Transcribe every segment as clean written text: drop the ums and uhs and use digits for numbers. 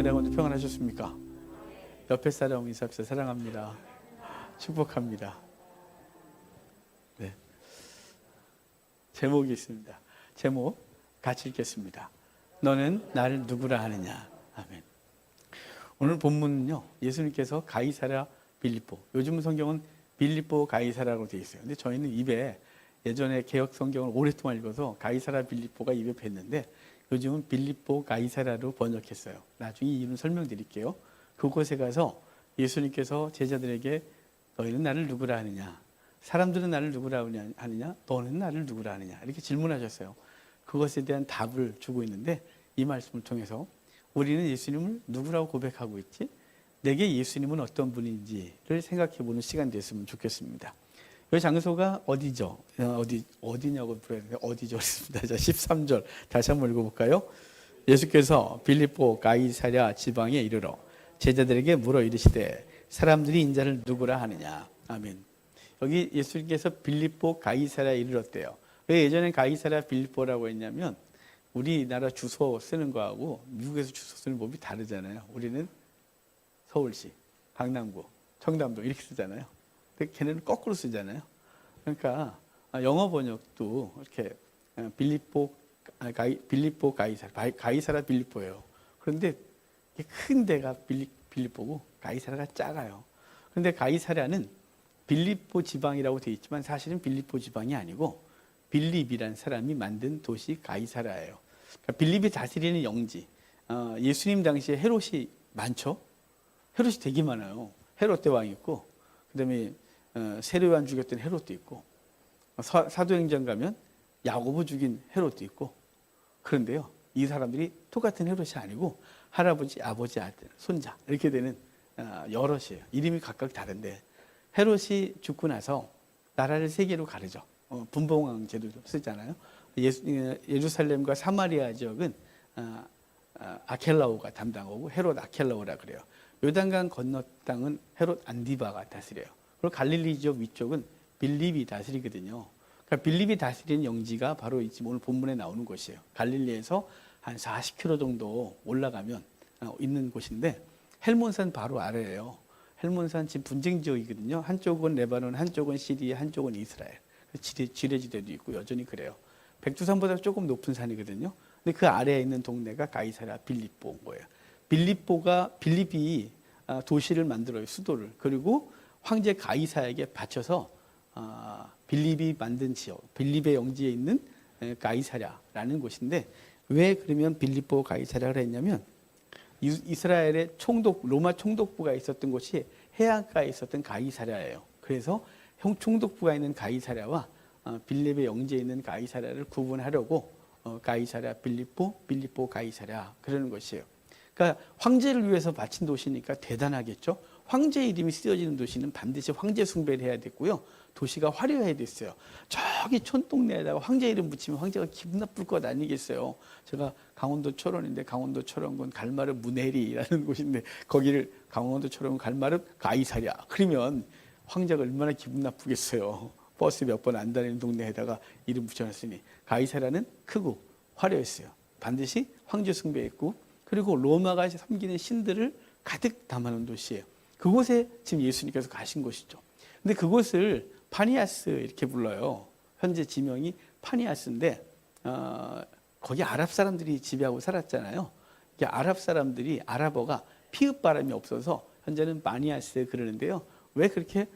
주의 은혜가 오늘 평안하셨습니까? 옆에 사람 인사합시다. 사랑합니다. 축복합니다. 네. 제목이 있습니다. 제목 같이 읽겠습니다. 너는 나를 누구라 하느냐. 아멘. 오늘 본문은요, 예수님께서 가이사랴 빌립보, 요즘 성경은 빌립보 가이사랴라고 되어 있어요. 근데 저희는 입에 예전에 개역 성경을 오랫동안 읽어서 가이사랴 빌립보가 입에 뱄는데 요즘은 빌립보 가이사랴로 번역했어요. 나중에 이유는 설명드릴게요. 그곳에 가서 예수님께서 제자들에게 너희는 나를 누구라 하느냐, 사람들은 나를 누구라 하느냐, 너는 나를 누구라 하느냐, 이렇게 질문하셨어요. 그것에 대한 답을 주고 있는데 이 말씀을 통해서 우리는 예수님을 누구라고 고백하고 있지? 내게 예수님은 어떤 분인지를 생각해 보는 시간 됐으면 좋겠습니다. 이 장소가 어디죠? 어디냐고 물어야 되는데 어디죠? 그렇습니다. 자, 13절 다시 한번 읽어볼까요? 예수께서 빌립보 가이사랴 지방에 이르러 제자들에게 물어 이르시되 사람들이 인자를 누구라 하느냐. 아멘. 여기 예수님께서 빌립보 가이사랴에 이르렀대요. 왜 예전에 가이사랴 빌립보라고 했냐면 우리나라 주소 쓰는 거하고 미국에서 주소 쓰는 법이 다르잖아요. 우리는 서울시, 강남구, 청담동 이렇게 쓰잖아요. 근데 걔네는 거꾸로 쓰잖아요. 그러니까 영어 번역도 이렇게 빌립보 가이사랴 빌립보예요. 그런데 큰 데가 빌립보고 가이사랴가 작아요. 그런데 가이사랴는 빌립보 지방이라고 되어 있지만 사실은 빌립보 지방이 아니고 빌립이라는 사람이 만든 도시 가이사랴예요. 그러니까 빌립이 다스리는 영지. 예수님 당시에 헤롯이 많죠. 헤롯이 되게 많아요. 헤롯 대왕이 있고, 그다음에 세례요한 죽였던 헤롯도 있고, 사도행전 가면 야고보 죽인 헤롯도 있고. 그런데요, 이 사람들이 똑같은 헤롯이 아니고 할아버지, 아버지, 아들, 손자 이렇게 되는 여럿이에요. 이름이 각각 다른데 헤롯이 죽고 나서 나라를 세 개로 가르죠. 분봉왕 제도를 쓰잖아요. 예루살렘과 사마리아 지역은 아켈라오가 담당하고 헤롯 아켈라오라 그래요. 요단강 건너 땅은 헤롯 안디바가 다스려요. 그리고 갈릴리 지역 위쪽은 빌립이 다스리거든요. 그러니까 빌립이 다스리는 영지가 바로 오늘 본문에 나오는 곳이에요. 갈릴리에서 한 40km 정도 올라가면 있는 곳인데 헬몬산 바로 아래예요. 헬몬산 지금 분쟁 지역이거든요. 한쪽은 레바논, 한쪽은 시리아, 한쪽은 이스라엘. 지뢰지대도 있고 여전히 그래요. 백두산보다 조금 높은 산이거든요. 근데 그 아래에 있는 동네가 가이사랴 빌립보인 거예요. 빌립이 도시를 만들어요. 수도를. 그리고 황제 가이사에게 바쳐서 빌립이 만든 지역, 빌립의 영지에 있는 가이사랴라는 곳인데 왜 그러면 빌립보 가이사랴를 했냐면 이스라엘의 로마 총독부가 있었던 곳이 해안가에 있었던 가이사랴예요. 그래서 총독부가 있는 가이사랴와 빌립의 영지에 있는 가이사랴를 구분하려고 가이사랴 빌립보 가이사랴 그러는 것이에요. 그러니까 황제를 위해서 바친 도시니까 대단하겠죠. 황제 이름이 쓰여지는 도시는 반드시 황제 숭배를 해야 됐고요. 도시가 화려해야 됐어요. 저기 촌동네에다가 황제 이름 붙이면 황제가 기분 나쁠 것 아니겠어요. 제가 강원도 철원인데 강원도 철원군 갈마르 문해리라는 곳인데 거기를 강원도 철원 갈마르 가이사랴 그러면 황제가 얼마나 기분 나쁘겠어요. 버스 몇 번 안 다니는 동네에다가 이름 붙여놨으니 가이사랴는 크고 화려했어요. 반드시 황제 숭배했고 그리고 로마가 섬기는 신들을 가득 담아놓은 도시예요. 그곳에 지금 예수님께서 가신 곳이죠. 근데 그곳을 파니아스 이렇게 불러요. 현재 지명이 파니아스인데 거기 아랍 사람들이 지배하고 살았잖아요. 아랍 사람들이 아랍어가 피읍 발음이 없어서 현재는 파니아스 그러는데요. 왜 그렇게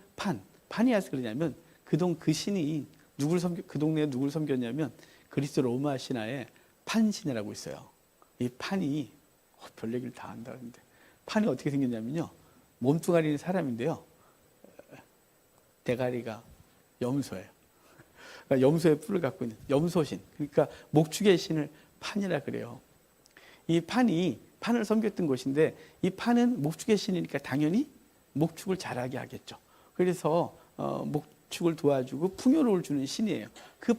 파니아스 그러냐면 그 신이 그 동네에 누굴 섬겼냐면 그리스 로마 신화에 판신이라고 있어요. 이 판이 별 얘기를 다 한다는데 판이 어떻게 생겼냐면요. 몸뚱아리는 사람인데요. 대가리가 염소예요. 그러니까 염소의 뿔을 갖고 있는 염소신. 그러니까 목축의 신을 판이라 그래요. 이 판을 섬겼던 곳인데 이 판은 목축의 신이니까 당연히 목축을 잘하게 하겠죠. 그래서 목축을 도와주고 풍요로움을 주는 신이에요. 그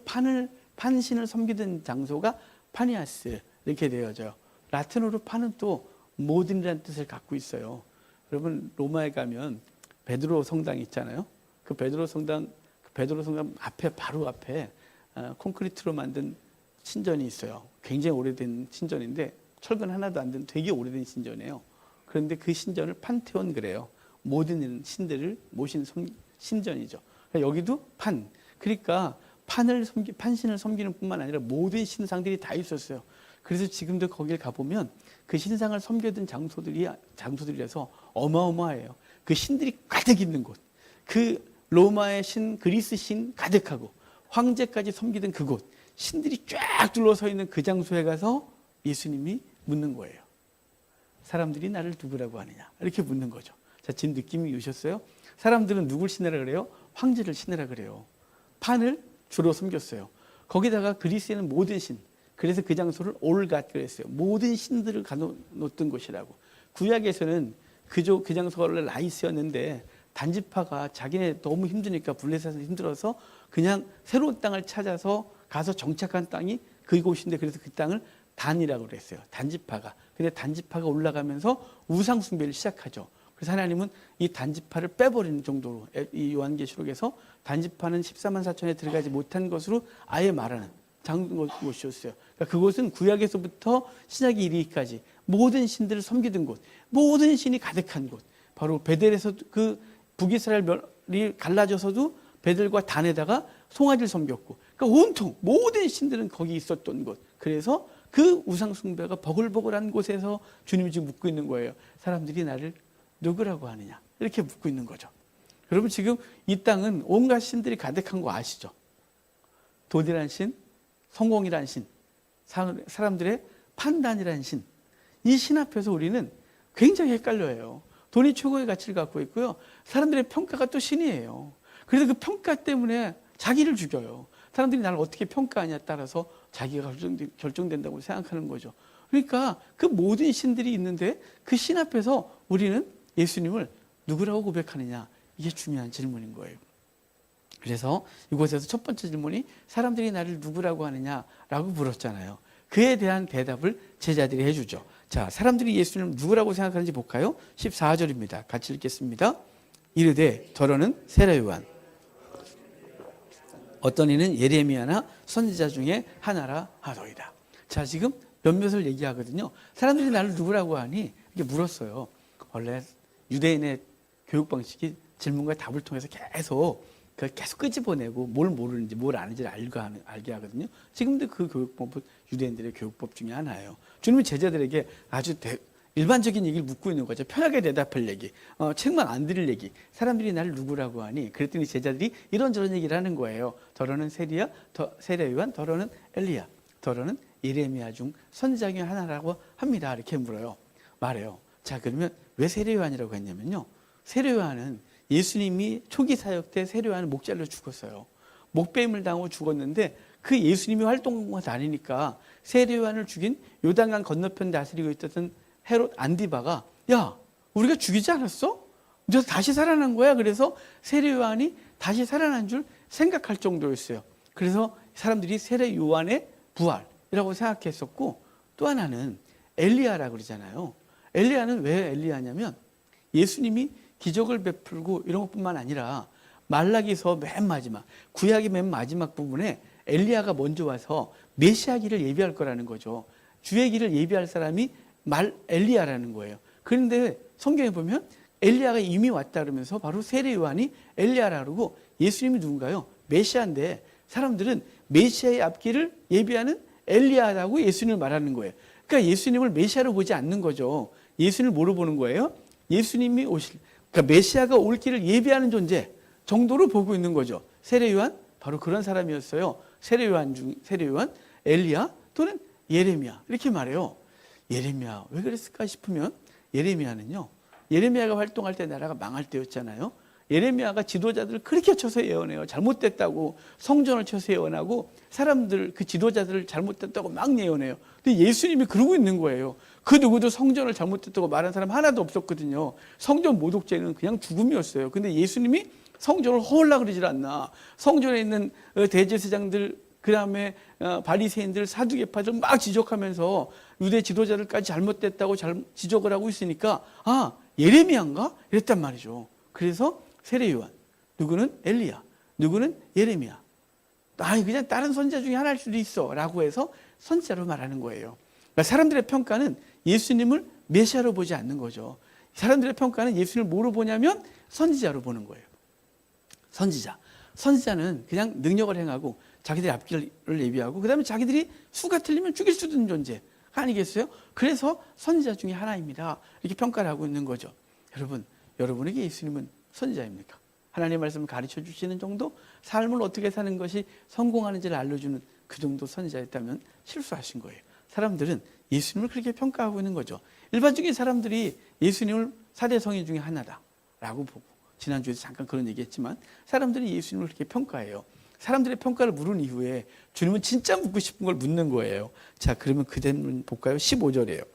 판신을 섬기던 장소가 파니아스 이렇게 되어져요. 라틴어로 판은 또 모든이라는 뜻을 갖고 있어요. 여러분 로마에 가면 베드로 성당 있잖아요. 그 베드로 성당 앞에 바로 앞에 콘크리트로 만든 신전이 있어요. 굉장히 오래된 신전인데 철근 하나도 안 된 되게 오래된 신전이에요. 그런데 그 신전을 판테온 그래요. 모든 신들을 모신 신전이죠. 그러니까 여기도 그러니까 판신을 섬기는 뿐만 아니라 모든 신상들이 다 있었어요. 그래서 지금도 거길 가보면 그 신상을 섬기던 장소들이라서 어마어마해요. 그 신들이 가득 있는 곳, 그 로마의 신, 그리스 신 가득하고 황제까지 섬기던 그곳, 신들이 쫙 둘러서 있는 그 장소에 가서 예수님이 묻는 거예요. 사람들이 나를 누구라고 하느냐, 이렇게 묻는 거죠. 자, 지금 느낌이 오셨어요? 사람들은 누굴 신으라 그래요? 황제를 신으라 그래요. 판을 주로 섬겼어요. 거기다가 그리스에는 모든 신, 그래서 그 장소를 올갓 그랬어요. 모든 신들을 가놓던 곳이라고. 구약에서는 그 장소가 원래 라이스였는데 단지파가 자기네 너무 힘드니까 블레셋에서 힘들어서 그냥 새로운 땅을 찾아서 가서 정착한 땅이 그곳인데, 그래서 그 땅을 단이라고 그랬어요. 단지파가. 근데 단지파가 올라가면서 우상 숭배를 시작하죠. 그래서 하나님은 이 단지파를 빼버리는 정도로, 이 요한계시록에서 단지파는 14만 4천에 들어가지 못한 것으로 아예 말하는 곳이었어요. 그러니까 그곳은 구약에서부터 신약이 이르기까지 모든 신들을 섬기던 곳, 모든 신이 가득한 곳, 바로 베델에서 그 북이스라엘이 갈라져서도 베델과 단에다가 송아지를 섬겼고, 그러니까 온통 모든 신들은 거기 있었던 곳. 그래서 그 우상 숭배가 버글버글한 곳에서 주님이 지금 묻고 있는 거예요. 사람들이 나를 누구라고 하느냐, 이렇게 묻고 있는 거죠. 여러분, 지금 이 땅은 온갖 신들이 가득한 거 아시죠? 돈이란 신, 성공이란 신, 사람들의 판단이란 신, 이 신 앞에서 우리는 굉장히 헷갈려요. 돈이 최고의 가치를 갖고 있고요, 사람들의 평가가 또 신이에요. 그래서 그 평가 때문에 자기를 죽여요. 사람들이 나를 어떻게 평가하냐에 따라서 자기가 결정된다고 생각하는 거죠. 그러니까 그 모든 신들이 있는데 그 신 앞에서 우리는 예수님을 누구라고 고백하느냐, 이게 중요한 질문인 거예요. 그래서 이곳에서 첫 번째 질문이 사람들이 나를 누구라고 하느냐라고 물었잖아요. 그에 대한 대답을 제자들이 해주죠. 자, 사람들이 예수님을 누구라고 생각하는지 볼까요? 14절입니다. 같이 읽겠습니다. 이르되 더러는 세례 요한, 어떤 이는 예레미야나 선지자 중에 하나라 하더이다. 자, 지금 몇몇을 얘기하거든요. 사람들이 나를 누구라고 하니 이렇게 물었어요. 원래 유대인의 교육 방식이 질문과 답을 통해서 계속 끄집어내고 뭘 모르는지 뭘 아는지를 알게 하거든요. 지금도 그 교육법은 유대인들의 교육법 중에 하나예요. 주님은 제자들에게 아주 일반적인 얘기를 묻고 있는 거죠. 편하게 대답할 얘기, 책만 안 들을 얘기. 사람들이 나를 누구라고 하니? 그랬더니 제자들이 이런저런 얘기를 하는 거예요. 더러는 세례 요한, 더러는 엘리야, 더러는 예레미야 중 선지자 중에 하나라고 합니다. 이렇게 말해요. 자, 그러면 왜 세례 요한이라고 했냐면요, 세례 요한은 예수님이 초기 사역 때 세례 요한은 목 잘려 죽었어요. 목베임을 당하고 죽었는데 그 예수님이 활동과 다니니까 세례 요한을 죽인 요단강 건너편 다스리고 있었던 헤롯 안디바가, 야, 우리가 죽이지 않았어? 너 다시 살아난 거야? 그래서 세례 요한이 다시 살아난 줄 생각할 정도였어요. 그래서 사람들이 세례 요한의 부활이라고 생각했었고, 또 하나는 엘리야라고 그러잖아요. 엘리야는 왜 엘리야냐면 예수님이 기적을 베풀고 이런 것뿐만 아니라 말라기서 맨 마지막, 구약의 맨 마지막 부분에 엘리야가 먼저 와서 메시아 길을 예비할 거라는 거죠. 주의 길을 예비할 사람이 엘리야라는 거예요. 그런데 성경에 보면 엘리야가 이미 왔다 그러면서 바로 세례 요한이 엘리야라고 그러고, 예수님이 누군가요? 메시아인데 사람들은 메시아의 앞길을 예비하는 엘리야라고 예수님을 말하는 거예요. 그러니까 예수님을 메시아로 보지 않는 거죠. 예수님을 뭐로 보는 거예요? 예수님이 그러니까 메시아가 올 길을 예비하는 존재 정도로 보고 있는 거죠. 세례 요한 바로 그런 사람이었어요. 세례 요한, 엘리야 또는 예레미야, 이렇게 말해요. 예레미야 왜 그랬을까 싶으면, 예레미야는요, 예레미야가 활동할 때 나라가 망할 때였잖아요. 예레미야가 지도자들을 그렇게 쳐서 예언해요. 잘못됐다고 성전을 쳐서 예언하고 사람들, 그 지도자들을 잘못됐다고 막 예언해요. 근데 예수님이 그러고 있는 거예요. 그 누구도 성전을 잘못됐다고 말한 사람 하나도 없었거든요. 성전 모독죄는 그냥 죽음이었어요. 근데 예수님이 성전을 허울라 그러질 않나. 성전에 있는 대제사장들, 그 다음에 바리새인들, 사두개파들 막 지적하면서 유대 지도자들까지 잘못됐다고 지적을 하고 있으니까, 아, 예레미야인가? 이랬단 말이죠. 그래서 세례 요한, 누구는 엘리야, 누구는 예레미야. 아니, 그냥 다른 선지자 중에 하나일 수도 있어 라고 해서 선지자로 말하는 거예요. 그러니까 사람들의 평가는 예수님을 메시아로 보지 않는 거죠. 사람들의 평가는 예수님을 뭐로 보냐면 선지자로 보는 거예요. 선지자는 그냥 능력을 행하고 자기들의 앞길을 예비하고 그 다음에 자기들이 수가 틀리면 죽일 수 있는 존재가 아니겠어요? 그래서 선지자 중에 하나입니다. 이렇게 평가를 하고 있는 거죠. 여러분에게 예수님은 선지자입니까? 하나님의 말씀을 가르쳐 주시는 정도, 삶을 어떻게 사는 것이 성공하는지를 알려주는 그 정도 선지자였다면 실수하신 거예요. 사람들은 예수님을 그렇게 평가하고 있는 거죠. 일반적인 사람들이 예수님을 4대 성인 중에 하나다라고 보고, 지난주에도 잠깐 그런 얘기했지만 사람들이 예수님을 그렇게 평가해요. 사람들의 평가를 물은 이후에 주님은 진짜 묻고 싶은 걸 묻는 거예요. 자, 그러면 그대는 볼까요? 15절이에요.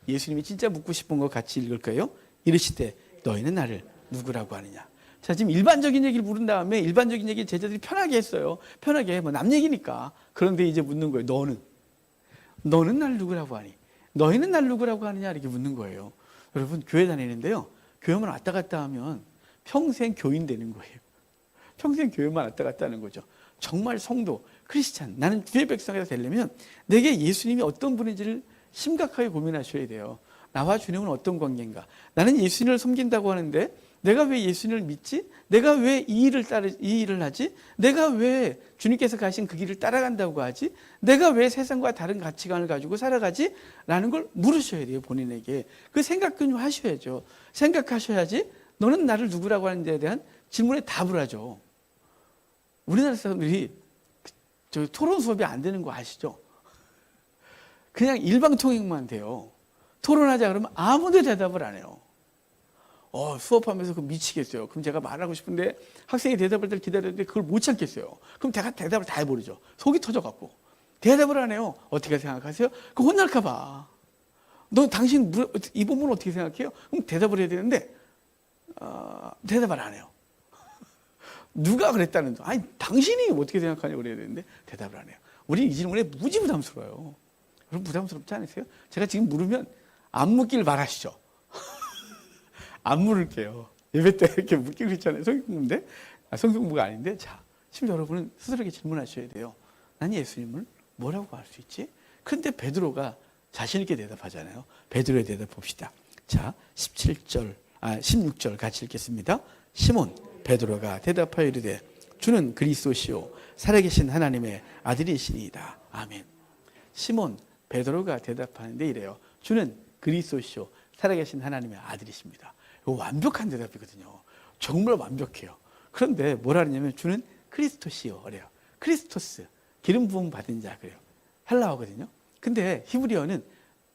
예수님이 진짜 묻고 싶은 거 같이 읽을까요? 이르시되 너희는 나를 누구라고 하느냐. 자, 지금 일반적인 얘기를 물은 다음에 일반적인 얘기 제자들이 편하게 했어요. 편하게 뭐 남 얘기니까. 그런데 이제 묻는 거예요. 너는 날 누구라고 하니? 너희는 날 누구라고 하느냐 이렇게 묻는 거예요. 여러분 교회 다니는데요. 교회만 왔다 갔다 하면 평생 교인 되는 거예요. 평생 교회만 왔다 갔다 하는 거죠. 정말 성도, 크리스찬, 나는 주의 백성이 되려면 내게 예수님이 어떤 분인지를 심각하게 고민하셔야 돼요. 나와 주님은 어떤 관계인가? 나는 예수님을 섬긴다고 하는데 내가 왜 예수님을 믿지? 내가 왜 이 일을 하지? 내가 왜 주님께서 가신 그 길을 따라간다고 하지? 내가 왜 세상과 다른 가치관을 가지고 살아가지? 라는 걸 물으셔야 돼요, 본인에게. 그 생각 좀 하셔야죠. 생각하셔야지 너는 나를 누구라고 하는 데에 대한 질문에 답을 하죠. 우리나라 사람들이 토론 수업이 안 되는 거 아시죠? 그냥 일방통행만 돼요. 토론하자 그러면 아무도 대답을 안 해요. 수업하면서 미치겠어요. 그럼 제가 말하고 싶은데 학생이 대답할 때를 기다리는데 그걸 못 참겠어요. 그럼 제가 대답을 다 해버리죠. 속이 터져갖고. 대답을 안 해요. 어떻게 생각하세요? 그 혼날까 봐. 당신 이 부분 어떻게 생각해요? 그럼 대답을 해야 되는데 대답을 안 해요. 누가 그랬다는 아니 당신이 어떻게 생각하냐고 그래야 되는데 대답을 안 해요. 우리 이 질문에 무지 부담스러워요. 여러분 부담스럽지 않으세요? 제가 지금 물으면 안 묻길 바라시죠? 안 물을게요. 예배 때 이렇게 묻기로 했잖아요. 성경공부인데 성경공부가 아닌데 자, 지금 여러분은 스스로에게 질문하셔야 돼요. 난 예수님을 뭐라고 할 수 있지? 그런데 베드로가 자신 있게 대답하잖아요. 베드로의 대답 봅시다. 자, 16절 같이 읽겠습니다. 시몬 베드로가 대답하여 이르되 주는 그리스도시요 살아계신 하나님의 아들이시니이다. 아멘. 시몬 베드로가 대답하는데 이래요. 주는 그리스도시요 살아계신 하나님의 아들이십니다. 이거 완벽한 대답이거든요. 정말 완벽해요. 그런데 뭐라 그러냐면 주는 크리스토시요 그래요. 크리스토스 기름 부음 받은 자 그래요. 헬라어거든요. 근데 히브리어는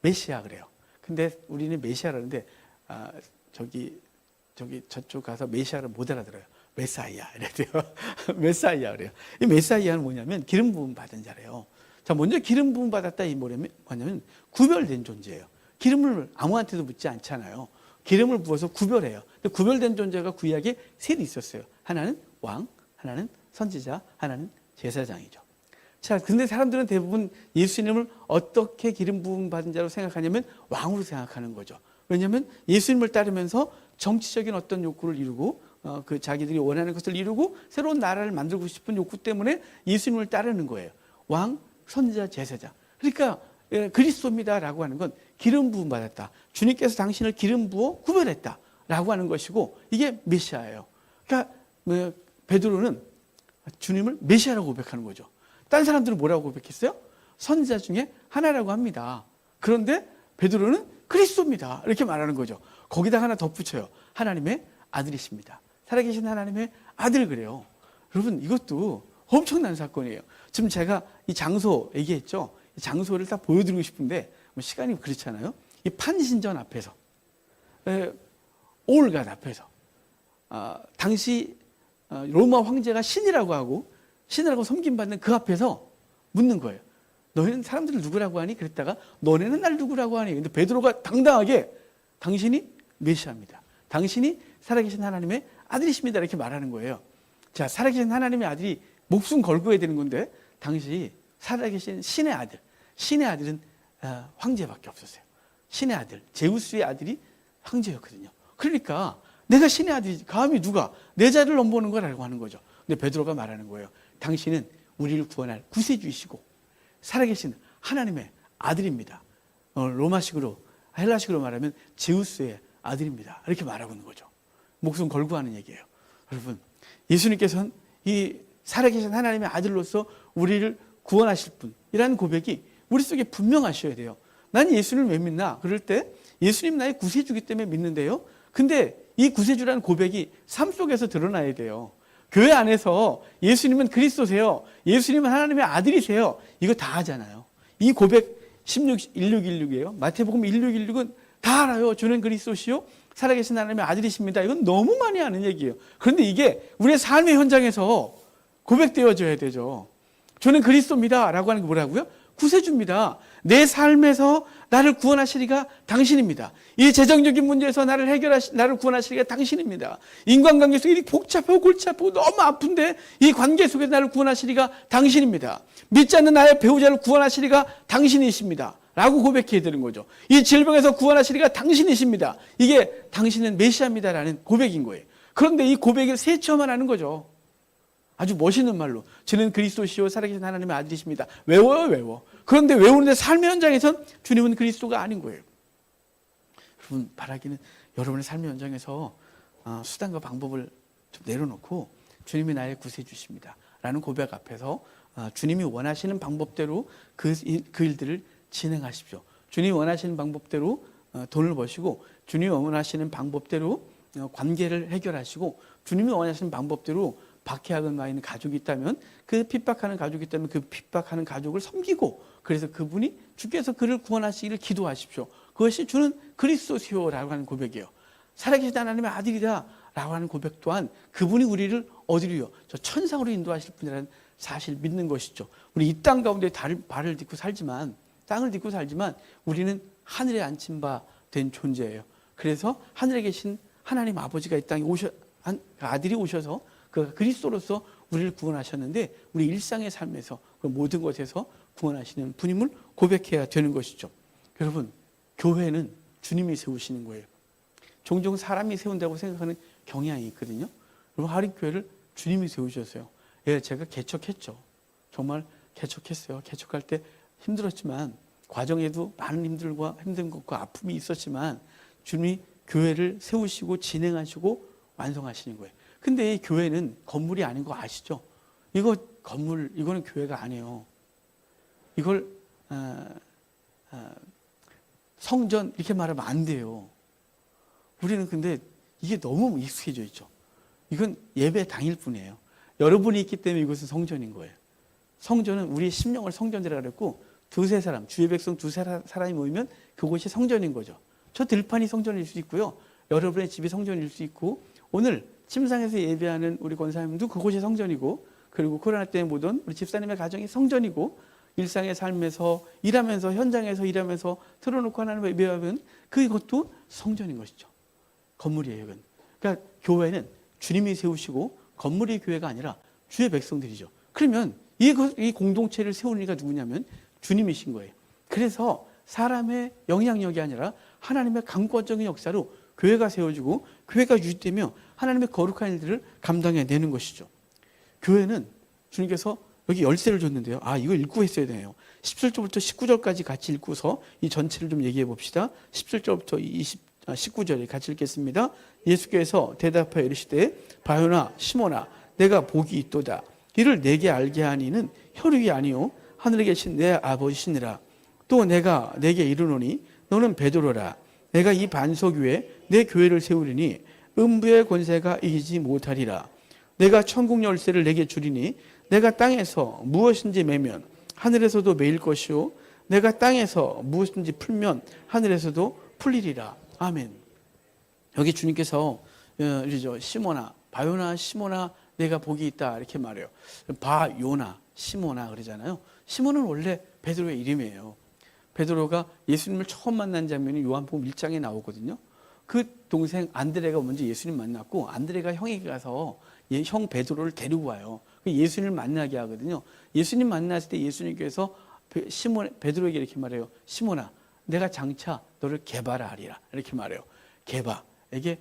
메시아 그래요. 근데 우리는 메시아라는데 저쪽 가서 메시아를 못 알아들어요. 메사이아 이래야 돼요. 메사이아 그래요. 이 메사이아는 뭐냐면 기름 부음 받은 자래요. 자, 먼저 기름 부음 받았다 이 뭐냐면 구별된 존재예요. 기름을 아무한테도 묻지 않잖아요. 기름을 부어서 구별해요. 근데 구별된 존재가 구약에 셋이 있었어요. 하나는 왕, 하나는 선지자, 하나는 제사장이죠. 자, 근데 사람들은 대부분 예수님을 어떻게 기름 부음 받은 자로 생각하냐면 왕으로 생각하는 거죠. 왜냐하면 예수님을 따르면서 정치적인 어떤 욕구를 이루고 그 자기들이 원하는 것을 이루고 새로운 나라를 만들고 싶은 욕구 때문에 예수님을 따르는 거예요. 왕, 선지자, 제사장. 그러니까 그리스도입니다라고 하는 건 기름 부음 받았다. 주님께서 당신을 기름 부어 구별했다라고 하는 것이고 이게 메시아예요. 그러니까 베드로는 주님을 메시아라고 고백하는 거죠. 다른 사람들은 뭐라고 고백했어요? 선지자 중에 하나라고 합니다. 그런데 베드로는 그리스도입니다. 이렇게 말하는 거죠. 거기다 하나 덧붙여요. 하나님의 아들이십니다. 살아계신 하나님의 아들 그래요. 여러분 이것도 엄청난 사건이에요. 지금 제가 이 장소 얘기했죠. 이 장소를 다 보여드리고 싶은데 시간이 그렇잖아요. 이 판신전 앞에서 올갓 앞에서 당시 로마 황제가 신이라고 섬김받는 그 앞에서 묻는 거예요. 너희는 사람들을 누구라고 하니? 그랬다가 너네는 날 누구라고 하니? 근데 베드로가 당당하게 당신이 메시아입니다. 당신이 살아계신 하나님의 아들이십니다. 이렇게 말하는 거예요. 자, 살아계신 하나님의 아들이 목숨 걸고 해야 되는 건데 당시 살아계신 신의 아들. 신의 아들은 황제밖에 없었어요. 신의 아들, 제우스의 아들이 황제였거든요. 그러니까 내가 신의 아들이지 감히 누가 내 자리를 넘보는 거라고 하는 거죠. 근데 베드로가 말하는 거예요. 당신은 우리를 구원할 구세주이시고 살아계신 하나님의 아들입니다. 로마식으로 헬라식으로 말하면 제우스의 아들입니다. 이렇게 말하고 있는 거죠. 목숨 걸고 하는 얘기예요. 여러분, 예수님께서는 이 살아계신 하나님의 아들로서 우리를 구원하실 분이라는 고백이 우리 속에 분명하셔야 돼요. 난 예수님을 왜 믿나? 그럴 때 예수님 나의 구세주기 때문에 믿는데요. 근데 이 구세주라는 고백이 삶 속에서 드러나야 돼요. 교회 안에서 예수님은 그리스도세요. 예수님은 하나님의 아들이세요. 이거 다 하잖아요. 이 고백 1616이에요. 마태복음 1616은 다 알아요. 주는 그리스도시요 살아계신 하나님의 아들이십니다. 이건 너무 많이 하는 얘기예요. 그런데 이게 우리의 삶의 현장에서 고백되어져야 되죠. 저는 그리스도입니다 라고 하는 게 뭐라고요? 구세주입니다. 내 삶에서 나를 구원하시리가 당신입니다. 이 재정적인 문제에서 나를 구원하시리가 당신입니다. 인간관계 속에 복잡하고 골치 아프고 너무 아픈데 이 관계 속에서 나를 구원하시리가 당신입니다. 믿지 않는 나의 배우자를 구원하시리가 당신이십니다. 라고 고백해야 되는 거죠. 이 질병에서 구원하시리가 당신이십니다. 이게 당신은 메시아입니다라는 고백인 거예요. 그런데 이 고백을 세처만 하는 거죠. 아주 멋있는 말로 저는 그리스도시요 살아계신 하나님의 아들이십니다. 외워. 그런데 외우는데 삶의 현장에선 주님은 그리스도가 아닌 거예요. 여러분 바라기는 여러분의 삶의 현장에서 수단과 방법을 좀 내려놓고 주님이 나의 구세주십니다 라는 고백 앞에서 주님이 원하시는 방법대로 그 일들을 진행하십시오. 주님이 원하시는 방법대로 돈을 버시고 주님이 원하시는 방법대로 관계를 해결하시고 주님이 원하시는 방법대로 박해하고 나 있는 가족이 있다면 그 핍박하는 가족이 있다면 그 핍박하는 가족을 섬기고 그래서 그분이 주께서 그를 구원하시기를 기도하십시오. 그것이 주는 그리스도시요라고 하는 고백이에요. 살아계신 하나님의 아들이다 라고 하는 고백 또한 그분이 우리를 어디로요? 저 천상으로 인도하실 분이라는 사실 믿는 것이죠. 우리 이 땅 가운데 발을 딛고 살지만 땅을 딛고 살지만 우리는 하늘에 앉힌 바 된 존재예요. 그래서 하늘에 계신 하나님 아버지가 이 땅에 아들이 오셔서 그 그리스도로서 우리를 구원하셨는데 우리 일상의 삶에서 그 모든 것에서 구원하시는 분임을 고백해야 되는 것이죠. 여러분 교회는 주님이 세우시는 거예요. 종종 사람이 세운다고 생각하는 경향이 있거든요. 여러분 하립교회를 주님이 세우셨어요. 예, 제가 개척했죠. 정말 개척했어요. 개척할 때 힘들었지만 과정에도 많은 힘든 것과 아픔이 있었지만 주님이 교회를 세우시고 진행하시고 완성하시는 거예요. 근데 이 교회는 건물이 아닌 거 아시죠? 이거는 교회가 아니에요. 이걸 성전 이렇게 말하면 안 돼요. 우리는 근데 이게 너무 익숙해져 있죠. 이건 예배 당일 뿐이에요. 여러분이 있기 때문에 이것은 성전인 거예요. 성전은 우리의 심령을 성전이라고 그랬고 두세 사람, 주의 백성 두세 사람이 모이면 그곳이 성전인 거죠. 저 들판이 성전일 수 있고요. 여러분의 집이 성전일 수 있고 오늘 침상에서 예배하는 우리 권사님도 그곳이 성전이고 그리고 코로나 때문에 못 온 우리 집사님의 가정이 성전이고 일상의 삶에서 일하면서 현장에서 일하면서 틀어놓고 하나님을 예배하면 그것도 성전인 것이죠. 건물이에요. 이건. 그러니까 교회는 주님이 세우시고 건물이 교회가 아니라 주의 백성들이죠. 그러면 이 공동체를 세우는 이가 누구냐면 주님이신 거예요. 그래서 사람의 영향력이 아니라 하나님의 강권적인 역사로 교회가 세워지고 교회가 유지되며 하나님의 거룩한 일들을 감당해내는 것이죠. 교회는 주님께서 여기 열쇠를 줬는데요. 이거 읽고 했어야 돼요. 17절부터 19절까지 같이 읽고서 이 전체를 좀 얘기해 봅시다. 17절부터 19절에 같이 읽겠습니다. 예수께서 대답하여 이르시되 바요나 시몬아 내가 복이 있도다. 이를 내게 알게 하니는 혈육이 아니요 하늘에 계신 내 아버지시니라. 또 내가 내게 이르노니 너는 베드로라. 내가 이 반석 위에 내 교회를 세우리니 음부의 권세가 이기지 못하리라. 내가 천국 열쇠를 내게 주리니 내가 땅에서 무엇인지 매면 하늘에서도 매일 것이요 내가 땅에서 무엇인지 풀면 하늘에서도 풀리리라. 아멘. 여기 주님께서 시몬아 바요나 시몬아 내가 복이 있다 이렇게 말해요. 바요나 시몬아 그러잖아요. 시몬은 원래 베드로의 이름이에요. 베드로가 예수님을 처음 만난 장면이 요한복음 1장에 나오거든요. 그 동생 안드레가 먼저 예수님 만났고 안드레가 형에게 가서 형 베드로를 데리고 와요. 예수님을 만나게 하거든요. 예수님 만났을 때 예수님께서 베드로에게 이렇게 말해요. 시몬아 내가 장차 너를 게바라 이렇게 말해요. 게바 이게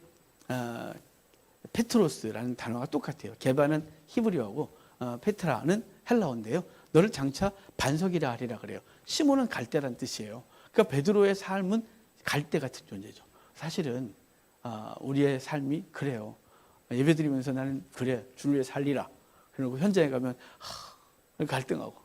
페트로스라는 단어가 똑같아요. 게바는 히브리어고 페트라는 헬라어인데요. 너를 장차 반석이라 하리라 그래요. 시몬은 갈대란 뜻이에요. 그러니까 베드로의 삶은 갈대 같은 존재죠. 사실은 우리의 삶이 그래요. 예배드리면서 나는 그래 주를 위해 살리라. 그리고 현장에 가면 갈등하고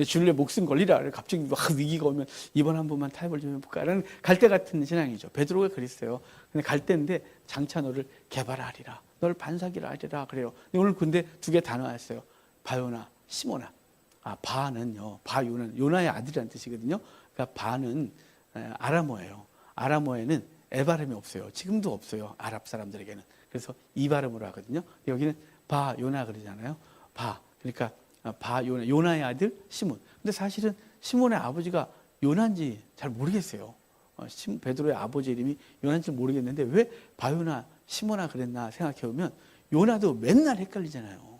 주를 위해 목숨 걸리라. 갑자기 막 위기가 오면 이번 한 번만 타협을 좀 해볼까 라는 갈대 같은 신앙이죠. 베드로가 그랬어요. 근데 갈대인데 장차 너를 개발하리라. 너를 반사기라 하리라 그래요. 오늘 근데 두 개 다 나왔어요. 바요나 시모나. 바는요. 바요는 요나의 아들이라는 뜻이거든요. 그러니까 바는 아람어예요. 아람어에는 에 발음이 없어요. 지금도 없어요. 아랍 사람들에게는. 그래서 이 발음으로 하거든요. 여기는 바요나 그러잖아요. 그러니까 바요나, 요나의 아들 시몬. 근데 사실은 시몬의 아버지가 요나인지 잘 모르겠어요. 베드로의 아버지 이름이 요나인지 모르겠는데 왜 바요나 시몬아 그랬나 생각해보면 요나도 맨날 헷갈리잖아요.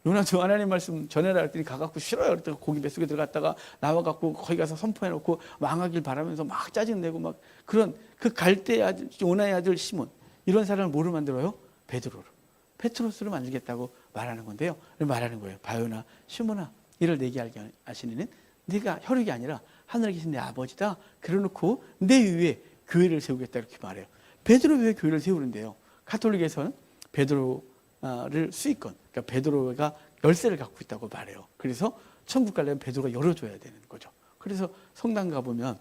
요나도 하나님 말씀 전해라 했더니 가갖고 싫어요. 그랬다가 고기 뱃속에 들어갔다가 나와갖고 거기 가서 선포해놓고 망하길 바라면서 막 짜증내고 막 그런 그 갈대의 아들, 요나의 아들 시몬. 이런 사람을 뭐로 만들어요? 베드로로. 페트로스로 만들겠다고 말하는 건데요. 말하는 거예요. 바요나 시몬아 이를 내게 알게 하시는 네가 혈육이 아니라 하늘에 계신 내 아버지다. 그래놓고 내 위에 교회를 세우겠다 이렇게 말해요. 베드로 위에 교회를 세우는데요. 가톨릭에서는 베드로를 수익권, 그러니까 베드로가 열쇠를 갖고 있다고 말해요. 그래서 천국 가려면 베드로가 열어줘야 되는 거죠. 그래서 성당 가보면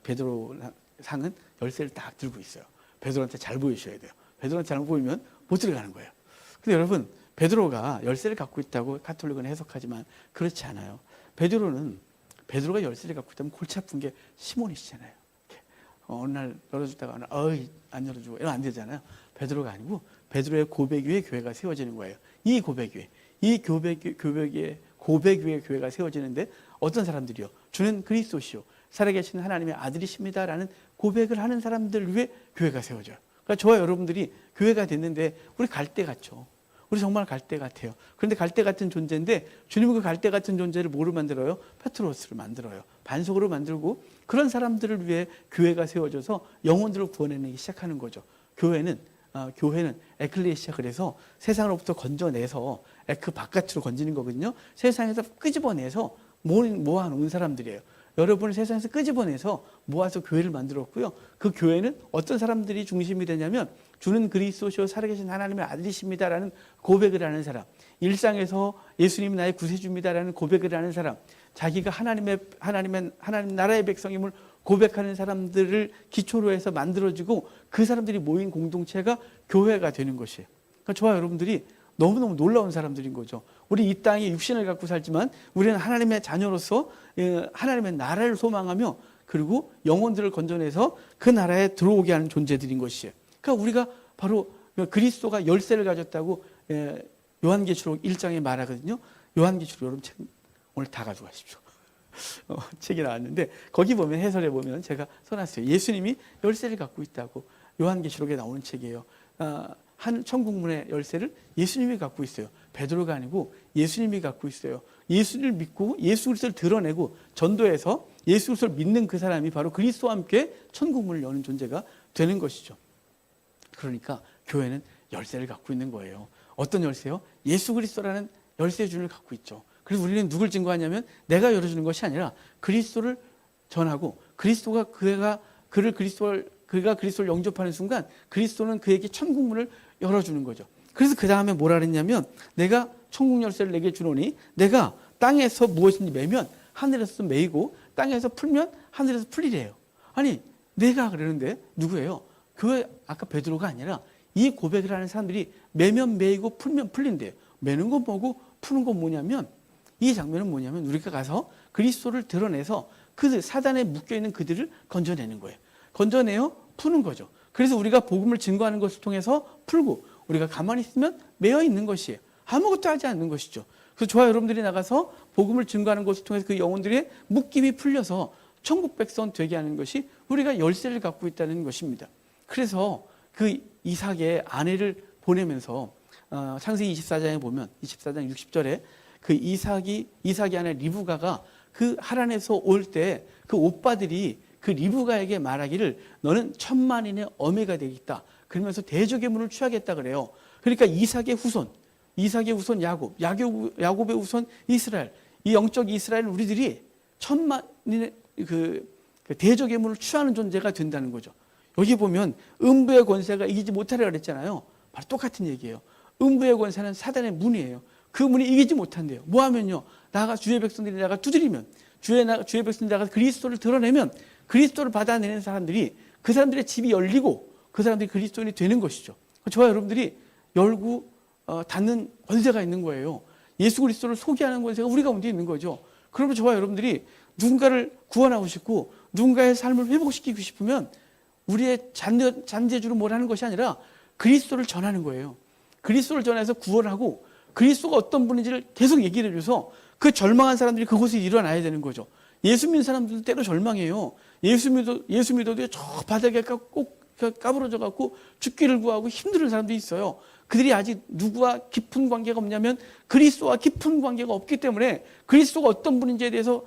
베드로 상은 열쇠를 딱 들고 있어요. 베드로한테 잘 보이셔야 돼요. 베드로한테 잘 보이면 못 들어가는 거예요. 근데 여러분 베드로가 열쇠를 갖고 있다고 가톨릭은 해석하지만 그렇지 않아요. 베드로가 열쇠를 갖고 있다면 골치 아픈 게 시몬이시잖아요. 어느 날 열어주다가 안 열어주고 이러면 안 되잖아요. 베드로가 아니고 베드로의 고백 위에 교회가 세워지는 거예요. 이 고백 위에 고백 위에 교회가 세워지는데 어떤 사람들이요? 주는 그리스도시요 살아계신 하나님의 아들이십니다라는 고백을 하는 사람들 위에 교회가 세워져요. 그러니까 저와 여러분들이 교회가 됐는데 우리 갈대 같죠. 우리 정말 갈대 같아요. 그런데 갈대 같은 존재인데 주님은 그 갈대 같은 존재를 뭐로 만들어요? 페트로스를 만들어요. 반석으로 만들고 그런 사람들을 위해 교회가 세워져서 영혼들을 구원해내기 시작하는 거죠. 교회는 에클레시아 그래서 세상으로부터 건져내서 그 바깥으로 건지는 거거든요. 세상에서 끄집어내서 모아놓은 사람들이에요. 여러분을 세상에서 끄집어내서 모아서 교회를 만들었고요. 그 교회는 어떤 사람들이 중심이 되냐면 주는 그리스도시요 살아계신 하나님의 아들이십니다라는 고백을 하는 사람, 일상에서 예수님이 나의 구세주입니다라는 고백을 하는 사람, 자기가 하나님 나라의 백성임을 고백하는 사람들을 기초로 해서 만들어지고 그 사람들이 모인 공동체가 교회가 되는 것이에요. 그러니까 저와 여러분들이 너무너무 놀라운 사람들인 거죠. 우리 이 땅에 육신을 갖고 살지만 우리는 하나님의 자녀로서 하나님의 나라를 소망하며 그리고 영혼들을 건져내서 그 나라에 들어오게 하는 존재들인 것이에요. 그러니까 우리가 바로 그리스도가 열쇠를 가졌다고 요한계시록 1장에 말하거든요. 요한계시록 여러분 책 오늘 다 가져가십시오. 책이 나왔는데 거기 보면 해설에 보면 제가 써놨어요. 예수님이 열쇠를 갖고 있다고 요한계시록에 나오는 책이에요. 한 천국문의 열쇠를 예수님이 갖고 있어요. 베드로가 아니고 예수님이 갖고 있어요. 예수를 믿고 예수 그리스도를 드러내고 전도해서 예수 그리스도를 믿는 그 사람이 바로 그리스도와 함께 천국문을 여는 존재가 되는 것이죠. 그러니까 교회는 열쇠를 갖고 있는 거예요. 어떤 열쇠요? 예수 그리스도라는 열쇠의 주인을 갖고 있죠. 그래서 우리는 누굴 증거하냐면 내가 열어주는 것이 아니라 그리스도를 전하고 그가 그리스도를 영접하는 순간 그리스도는 그에게 천국문을 열어주는 거죠. 그래서 그 다음에 뭐라 그랬냐면 내가 천국 열쇠를 내게 주노니 내가 땅에서 무엇인지 매면 하늘에서 매이고 땅에서 풀면 하늘에서 풀리래요. 아니 내가 그러는데 누구예요? 교회 아까 베드로가 아니라 이 고백을 하는 사람들이 매면 매이고 풀면 풀린대요. 매는 건 뭐고 푸는 건 뭐냐면 이 장면은 뭐냐면 우리가 가서 그리스도를 드러내서 그 사단에 묶여있는 그들을 건져내는 거예요. 건져내어 푸는 거죠. 그래서 우리가 복음을 증거하는 것을 통해서 풀고 우리가 가만히 있으면 매여 있는 것이에요. 아무것도 하지 않는 것이죠. 그래서 저와 여러분들이 나가서 복음을 증거하는 것을 통해서 그 영혼들의 묶임이 풀려서 천국 백성 되게 하는 것이 우리가 열쇠를 갖고 있다는 것입니다. 그래서 그 이삭의 아내를 보내면서 창세기 24장에 보면 24장 60절에 그 이삭이 아내 리브가가 그 하란에서 올 때 그 오빠들이 그 리브가에게 말하기를 너는 천만인의 어미가 되겠다. 그러면서 대적의 문을 취하겠다 그래요. 그러니까 이삭의 후손 야곱의 후손 이스라엘, 이 영적 이스라엘 우리들이 천만인의 그 대적의 취하는 존재가 된다는 거죠. 여기 보면 음부의 권세가 이기지 못하리라 그랬잖아요. 바로 똑같은 얘기예요. 음부의 권세는 사단의 문이에요. 그 문이 이기지 못한대요. 뭐 하면요? 나가 주의 백성들이 나가 두드리면, 주의 백성들이 나가 그리스도를 드러내면, 그리스도를 받아내는 사람들이, 그 사람들의 집이 열리고 그 사람들이 그리스도인이 되는 것이죠. 저와 여러분들이 열고 닫는 권세가 있는 거예요. 예수 그리스도를 소개하는 권세가 우리 가운데 있는 거죠. 그러면 저와 여러분들이 누군가를 구원하고 싶고 누군가의 삶을 회복시키고 싶으면 우리의 잔재주로 뭘 하는 것이 아니라 그리스도를 전하는 거예요. 그리스도를 전해서 구원하고 그리스도가 어떤 분인지를 계속 얘기를 해줘서 그 절망한 사람들이 그곳에 일어나야 되는 거죠. 예수 믿는 사람들도 때로 절망해요. 예수 믿어도 저 바닥에 꼭 까부러져 갖고 죽기를 구하고 힘든 사람들이 있어요. 그들이 아직 누구와 깊은 관계가 없냐면 그리스도와 깊은 관계가 없기 때문에 그리스도가 어떤 분인지에 대해서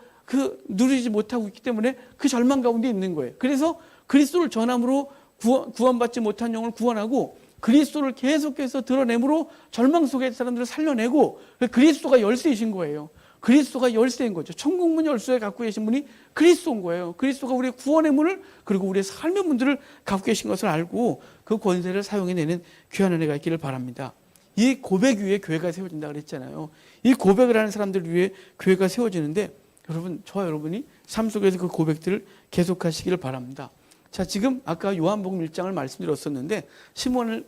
누리지 못하고 있기 때문에 그 절망 가운데 있는 거예요. 그래서 그리스도를 전함으로 구원받지 못한 영혼을 구원하고 그리스도를 계속해서 드러내므로 절망 속에 사람들을 살려내고 그리스도가 열쇠이신 거예요. 그리스도가 열쇠인 거죠. 천국문 열쇠 갖고 계신 분이 그리스도인 거예요. 그리스도가 우리의 구원의 문을 그리고 우리의 삶의 문들을 갖고 계신 것을 알고 그 권세를 사용해내는 귀한 은혜가 있기를 바랍니다. 이 고백 위에 교회가 세워진다 그랬잖아요. 이 고백을 하는 사람들 위해 교회가 세워지는데 여러분, 저와 여러분이 삶 속에서 그 고백들을 계속하시기를 바랍니다. 자, 지금 아까 요한복음 1장을 말씀드렸었는데 시몬을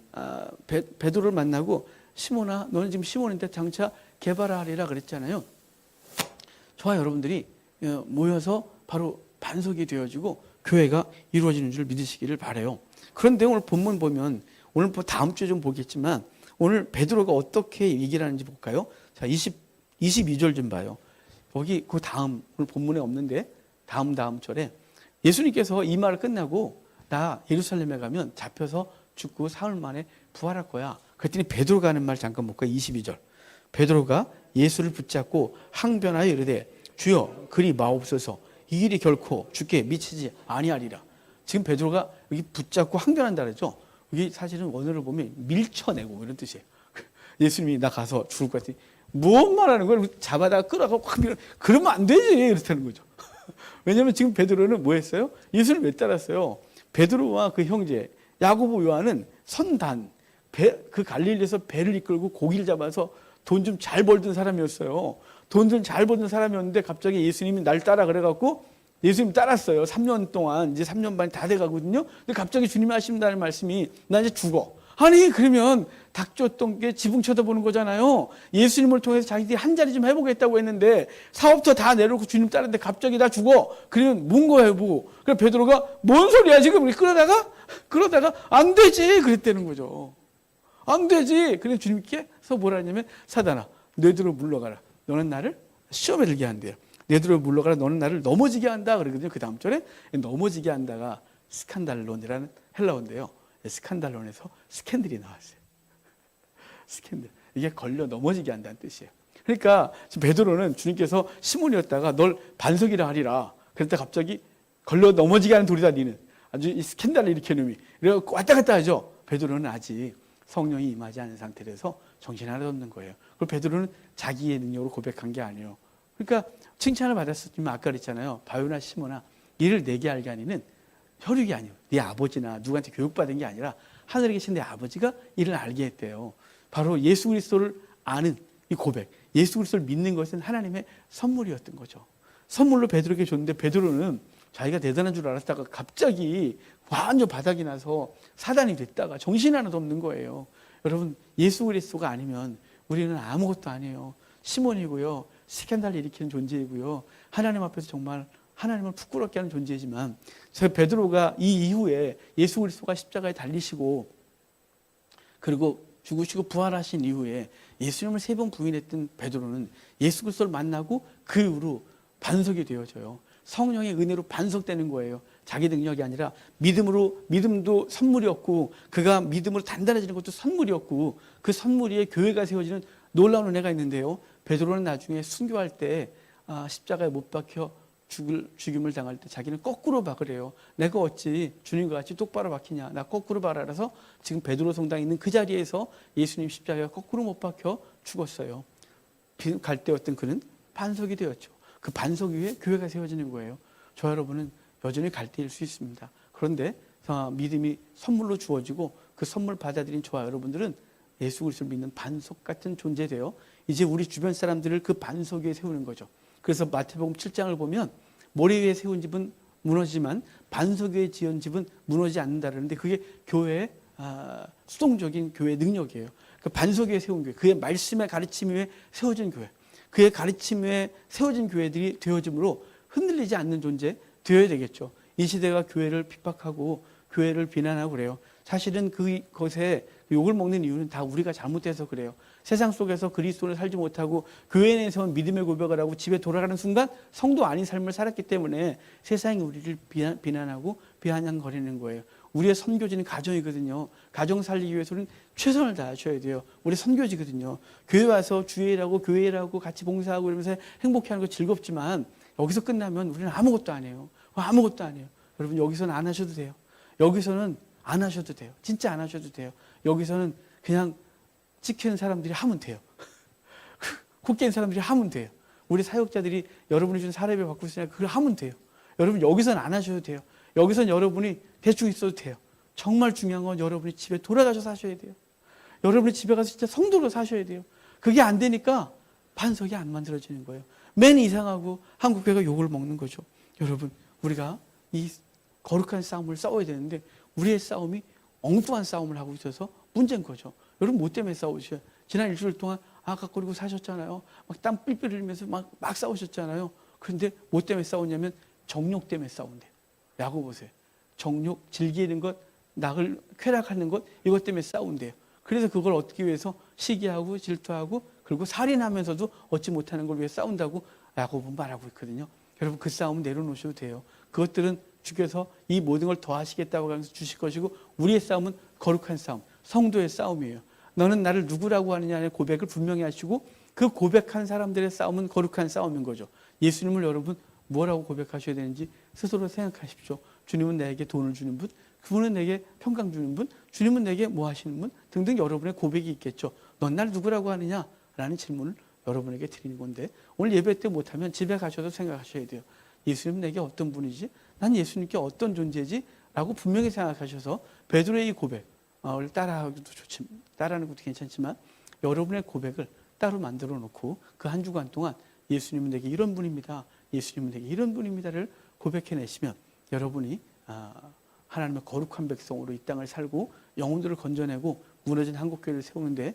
베드로를 만나고 시몬아, 너는 지금 시몬인데 장차 개발하리라 그랬잖아요. 저와 여러분들이 모여서 바로 반석이 되어지고 교회가 이루어지는 줄 믿으시기를 바라요. 그런데 오늘 본문 보면 오늘 다음 주에 좀 보겠지만 오늘 베드로가 어떻게 얘기를 하는지 볼까요? 자, 22절 좀 봐요. 거기 그 다음 오늘 본문에 없는데 다음 절에 예수님께서 이 말을 끝나고 나 예루살렘에 가면 잡혀서 죽고 사흘 만에 부활할 거야. 그랬더니 베드로가 하는 말 잠깐 볼까요? 22절. 베드로가 예수를 붙잡고 항변하여 이르되 주여 그리 마옵소서 이 일이 결코 주께 미치지 아니하리라. 지금 베드로가 여기 붙잡고 항변한다 그러죠. 여기 사실은 원어를 보면 밀쳐내고 이런 뜻이에요. 예수님이 나 가서 죽을 것 같으니 무슨 말하는 거야? 잡아다가 끌어가고 확 밀어. 그러면 안 되지. 이렇다는 거죠. 왜냐하면 지금 베드로는 뭐 했어요? 예수를 왜 따랐어요? 베드로와 그 형제 야고보 요한은 선단, 그 갈릴리에서 배를 이끌고 고기를 잡아서 돈 좀 잘 벌던 사람이었어요. 돈 좀 잘 벌던 사람이었는데 갑자기 예수님이 날 따라 그래갖고 예수님 따랐어요. 3년 동안 이제 3년 반이 다 돼가거든요. 근데 갑자기 주님이 하신다는 말씀이 나 이제 죽어. 아니 그러면 닥쳤던 게 지붕 쳐다보는 거잖아요. 예수님을 통해서 자기들이 한 자리 좀 해보겠다고 했는데 사업도 다 내려놓고 주님 따르는데 갑자기 나 죽어. 그러면 뭔거 해보고. 그래서 베드로가 뭔 소리야 지금 우리 그러다가 안 되지 그랬다는 거죠. 안 되지. 그래서 주님께서 뭐라 하냐면 사단아 너희들로 물러가라. 너는 나를 시험에 들게 한대요. 너희들로 물러가라. 너는 나를 넘어지게 한다 그러거든요. 그 다음 절에 넘어지게 한다가 스칸달론이라는 헬라어인데요. 스칸달론에서 스캔들이 나왔어요. 스캔들. 이게 걸려 넘어지게 한다는 뜻이에요. 그러니까 지금 베드로는 주님께서 시몬이었다가 널 반석이라 하리라. 그랬다 갑자기 걸려 넘어지게 하는 돌이다 니는. 아주 이 스캔들을 일으키는 놈이. 그래서 왔다 갔다 하죠. 베드로는 아직 성령이 임하지 않은 상태라서 정신 하나도 없는 거예요. 그리고 베드로는 자기의 능력으로 고백한 게 아니에요. 그러니까 칭찬을 받았었지만 아까 그랬잖아요. 바요나 시몬아 이를 내게 알게 하니는 혈육이 아니에요. 네 아버지나 누구한테 교육받은 게 아니라 하늘에 계신 내 아버지가 이를 알게 했대요. 바로 예수 그리스도를 아는 이 고백, 예수 그리스도를 믿는 것은 하나님의 선물이었던 거죠. 선물로 베드로에게 줬는데 베드로는 자기가 대단한 줄 알았다가 갑자기 완전 바닥이 나서 사단이 됐다가 정신 하나도 없는 거예요. 여러분 예수 그리스도가 아니면 우리는 아무것도 아니에요. 시몬이고요. 스캔들 일으키는 존재이고요. 하나님 앞에서 정말 하나님을 부끄럽게 하는 존재이지만 베드로가 이 이후에 예수 그리스도가 십자가에 달리시고 그리고 죽으시고 부활하신 이후에 예수님을 3번 부인했던 베드로는 예수 그리스도를 만나고 그 이후로 반석이 되어져요. 성령의 은혜로 반석되는 거예요. 자기 능력이 아니라 믿음도 선물이었고 그가 믿음으로 단단해지는 것도 선물이었고 그 선물 위에 교회가 세워지는 놀라운 은혜가 있는데요. 베드로는 나중에 순교할 때 십자가에 못 박혀 죽임을 당할 때 자기는 거꾸로 박으래요. 내가 어찌 주님과 같이 똑바로 박히냐. 나 거꾸로 박아라서 지금 베드로 성당에 있는 그 자리에서 예수님 십자가에 거꾸로 못 박혀 죽었어요. 갈 때였던 그는 반석이 되었죠. 그 반석 위에 교회가 세워지는 거예요. 저 여러분은 여전히 갈대일 수 있습니다. 그런데 믿음이 선물로 주어지고 그 선물 받아들인 저와 여러분들은 예수 그리스도를 믿는 반석 같은 존재되어 이제 우리 주변 사람들을 그 반석 위에 세우는 거죠. 그래서 마태복음 7장을 보면 모래 위에 세운 집은 무너지지만 반석 위에 지은 집은 무너지지 않는다는데 그게 교회의 수동적인 교회의 능력이에요. 그 반석 위에 세운 교회, 그의 말씀의 가르침 위에 세워진 교회, 그의 가르침 위에 세워진 교회들이 되어짐으로 흔들리지 않는 존재 되어야 되겠죠. 이 시대가 교회를 핍박하고 교회를 비난하고 그래요. 사실은 그것에 욕을 먹는 이유는 다 우리가 잘못해서 그래요. 세상 속에서 그리스도를 살지 못하고 교회 내에서 믿음의 고백을 하고 집에 돌아가는 순간 성도 아닌 삶을 살았기 때문에 세상이 우리를 비난하고 비아냥거리는 거예요. 우리의 선교지는 가정이거든요. 가정 살리기 위해서는 최선을 다하셔야 돼요. 우리 선교지거든요. 교회 와서 주일하고 교회라고 같이 봉사하고 이러면서 행복해하는 거 즐겁지만 여기서 끝나면 우리는 아무것도 안 해요. 아무것도 안 해요. 여러분 여기서는 안 하셔도 돼요. 여기서는 안 하셔도 돼요. 진짜 안 하셔도 돼요. 여기서는 그냥 지키는 사람들이 하면 돼요. 굳게 있는 사람들이 하면 돼요. 우리 사역자들이 여러분이 준 사례를 받고 있으니까 그걸 하면 돼요. 여러분 여기서는 안 하셔도 돼요. 여기서는 여러분이 대충 있어도 돼요. 정말 중요한 건 여러분이 집에 돌아가셔서 하셔야 돼요. 여러분이 집에 가서 진짜 성도로 사셔야 돼요. 그게 안 되니까 반석이 안 만들어지는 거예요. 맨 이상하고 한국교회가 욕을 먹는 거죠. 여러분 우리가 이 거룩한 싸움을 싸워야 되는데 우리의 싸움이 엉뚱한 싸움을 하고 있어서 문제인 거죠. 여러분 뭐 때문에 싸우셔요? 지난 일주일 동안 가꾸리고 사셨잖아요. 막 땀 삘삘 흘리면서 막 싸우셨잖아요. 그런데 뭐 때문에 싸우냐면 정욕 때문에 싸운대요. 야고 보세요. 정욕, 즐기는 것, 낙을 쾌락하는 것 이것 때문에 싸운대요. 그래서 그걸 얻기 위해서 시기하고 질투하고 그리고 살인하면서도 얻지 못하는 걸 위해 싸운다고 야고보는 말하고 있거든요. 여러분 그 싸움 내려놓으셔도 돼요. 그것들은 주께서 이 모든 걸 더하시겠다고 하면서 주실 것이고 우리의 싸움은 거룩한 싸움, 성도의 싸움이에요. 너는 나를 누구라고 하느냐의 고백을 분명히 하시고 그 고백한 사람들의 싸움은 거룩한 싸움인 거죠. 예수님을 여러분 뭐라고 고백하셔야 되는지 스스로 생각하십시오. 주님은 내게 돈을 주는 분, 그분은 내게 평강 주는 분, 주님은 내게 뭐 하시는 분 등등 여러분의 고백이 있겠죠. 넌 날 누구라고 하느냐? 라는 질문을 여러분에게 드리는 건데 오늘 예배 때 못하면 집에 가셔도 생각하셔야 돼요. 예수님 내게 어떤 분이지? 난 예수님께 어떤 존재지? 라고 분명히 생각하셔서 베드로의 이 고백을 따라하기도 따라하는 것도 괜찮지만 여러분의 고백을 따로 만들어 놓고 그 한 주간 동안 예수님은 내게 이런 분입니다. 예수님은 내게 이런 분입니다를 고백해내시면 여러분이 하나님의 거룩한 백성으로 이 땅을 살고 영혼들을 건져내고 무너진 한국교회를 세우는데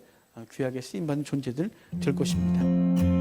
귀하게 쓰임받는 존재들 될 것입니다.